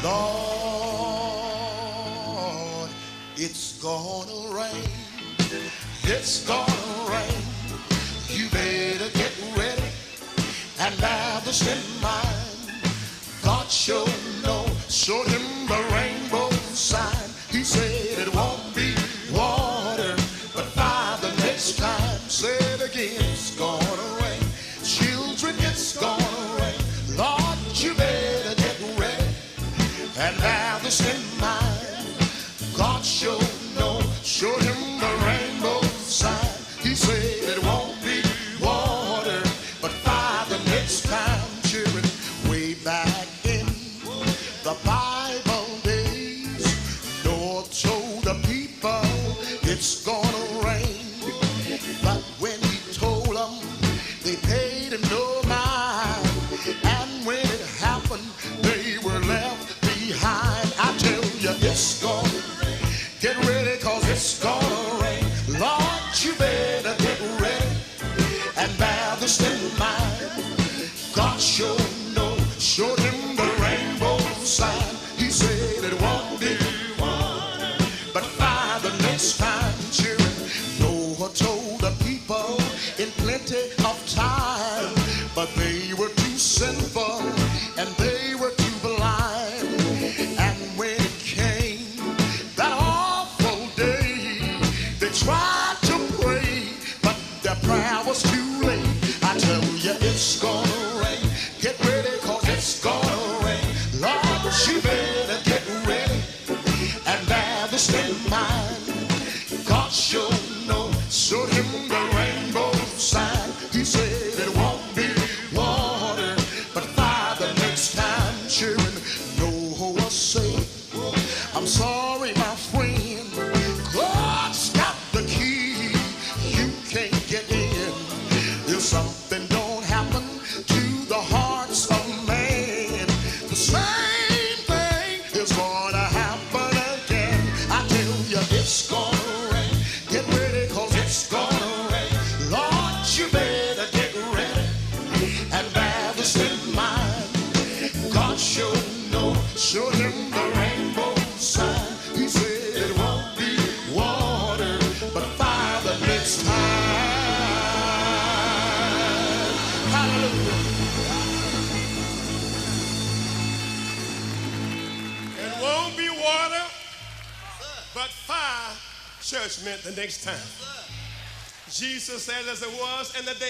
Lord, it's gonna rain. It's gonna rain. You better get ready and have the same mind. God showed him the rainbow sign. He said it won't be water, but fire the next time. Say it again, it's gonna rain. Children, it's gonna rain. Lord, you better get ready and have the same mind. God showed him the rainbow sign. He said it won't be water, but fire the next time. Children, way back in the Bible days, Noah told the people it's gonna rain. But when he told them, they paid him no mind. And when it happened, they were left behind. I tell you, it's gonna rain. Get ready, cause it's gonna rain. Lord, you better get ready and bear the same mind. God showed him the rainbow sign. He said it won't be water, but fire the next time. Children, Noah told the people in plenty of time, but they were too sinful and they were too blind. And when it came that awful day, they tried to pray, but their prayer was too late. I tell you, it's gonna rain. Get ready, cause it's gonna rain. Lord, you better get ready and have the same mind. God showed him the rainbow sign. He said it won't be water, but fire the next time. Children, Noah said, I'm sorry, my friend, God's got the key. You can't get in. If something don't happen to the hearts of man, the same thing is gonna happen again. I tell you, it's gonna rain. Get ready, cause it's gonna rain. Lord, you better get ready and bear the same mind. God showed him the rainbow sign. He said it won't be water, but fire the next time. Hallelujah. It won't be water, but fire, judgment the next time. Jesus said, as it was in the day